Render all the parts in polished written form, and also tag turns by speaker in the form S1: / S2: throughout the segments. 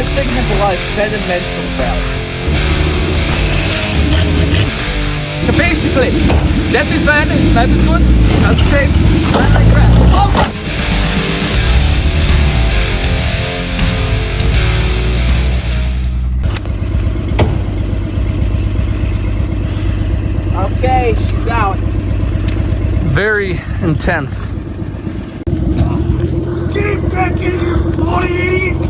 S1: this thing has a lot of sentimental value. So basically, death is bad, life is good, how's the taste? I like grass. Oh! Okay, she's out. Very intense.
S2: Get back in here, bloody idiot!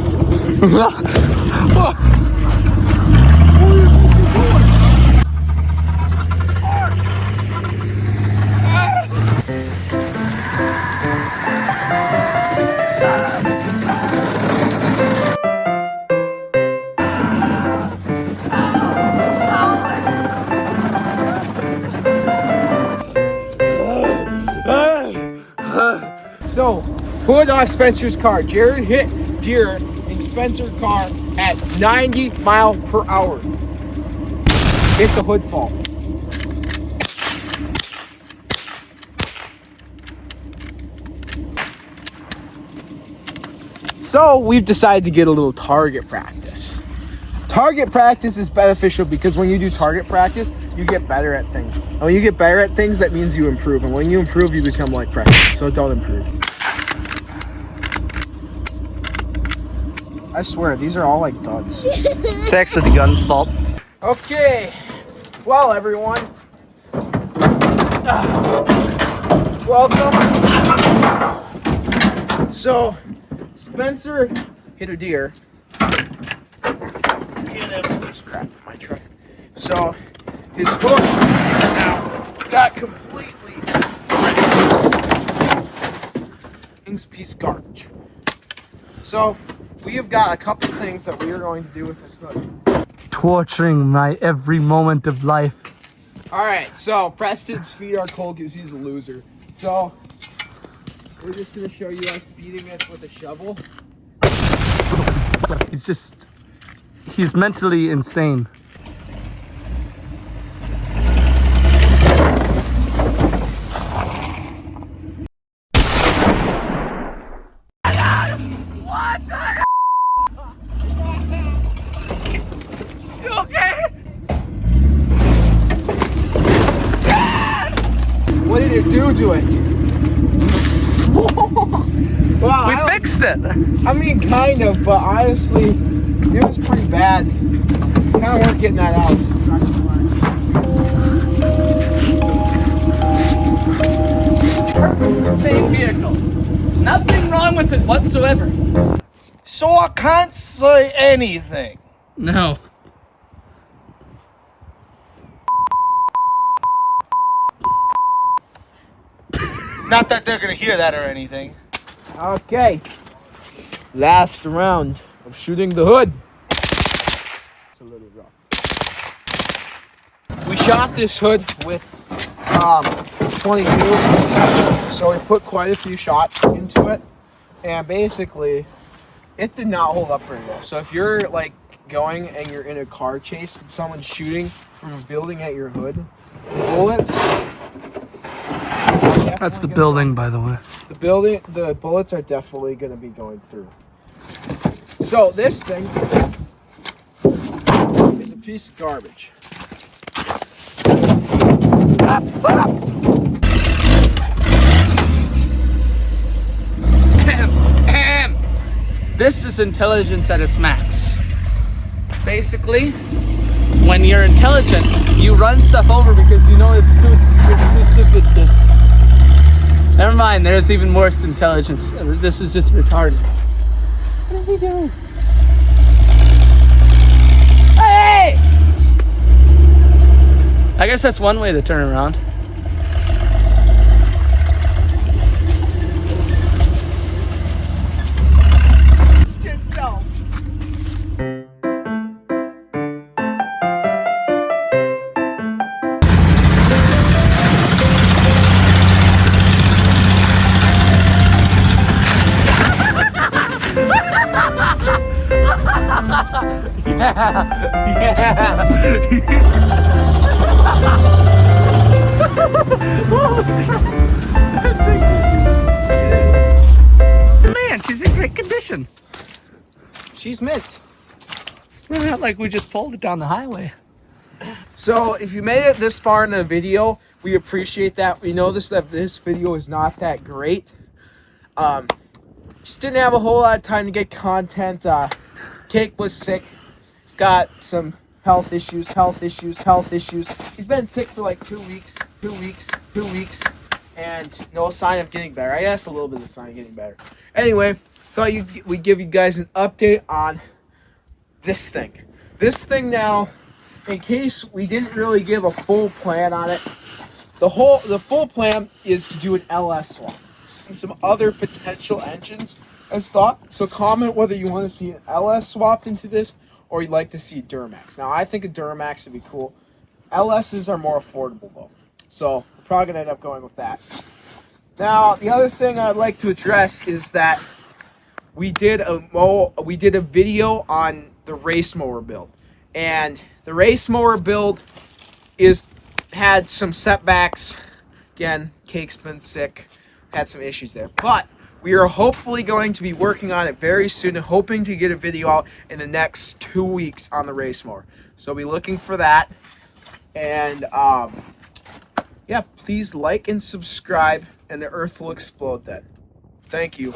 S1: So, hood off Spencer's car. Jared hit deer in Spencer's car at 90 miles per hour. Hit the hood fall. So, we've decided to get a little target practice. Target practice is beneficial because when you do target practice, you get better at things. And when you get better at things, that means you improve. And when you improve, you become like practice. So don't improve. I swear, these are all like duds.
S3: It's actually the gun's fault.
S1: Okay. Well, everyone. Welcome. So, Spencer hit a deer. Crap, my truck. So his hook now got completely wrecked. Piece of garbage. So we have got a couple things that we are going to do with this hook.
S3: Torturing my every moment of life.
S1: All right, so Preston's feet are cold because he's a loser. So we're just gonna show you us beating this with a shovel.
S3: He's mentally insane.
S2: What the hell? You okay?
S1: What did it do to it? Wow,
S3: We fixed it.
S1: I mean, kind of, but honestly, it was pretty bad. Kind of weren't getting that out.
S3: Perfect, the same vehicle. Nothing wrong with it whatsoever.
S2: So I can't say anything.
S3: No.
S2: Not that they're gonna hear that or anything.
S1: Okay. Last round of shooting the hood. It's a little rough. We shot this hood with 22, so we put quite a few shots into it, and basically it did not hold up very well. So if you're like going and you're in a car chase and someone's shooting from a building at your hood, bullets.
S3: That's the building, by the way.
S1: The bullets are definitely going to be going through. So this thing is a piece of garbage.
S3: This is intelligence at its max. Basically, when you're intelligent, you run stuff over because you know it's too stupid to... Never mind, there's even worse intelligence. This is just retarded. What is he doing? Hey! I guess that's one way to turn around.
S1: Get self.
S3: Man, she's in great condition.
S1: She's mint.
S3: Not like we just pulled it down the highway.
S1: So if you made it this far in the video, we appreciate that. We know that this video is not that great. Just didn't have a whole lot of time to get content. Cake was sick. He's got some health issues. He's been sick for like 2 weeks, and no sign of getting better. I guess a little bit of sign of getting better. Anyway, thought we'd give you guys an update on this thing. This thing now, in case we didn't really give a full plan on it, the full plan is to do an LS swap and some other potential engines as thought. So comment whether you want to see an LS swapped into this or you'd like to see Duramax. Now I think a Duramax would be cool. LSs are more affordable though, so we're probably gonna end up going with that. Now the other thing I'd like to address is that we did a video on the race mower build, and the race mower build had some setbacks. Again, Cake's been sick, had some issues there, but we are hopefully going to be working on it very soon and hoping to get a video out in the next 2 weeks on the race mower. So be looking for that. And yeah, please like and subscribe, and the earth will explode then. Thank you.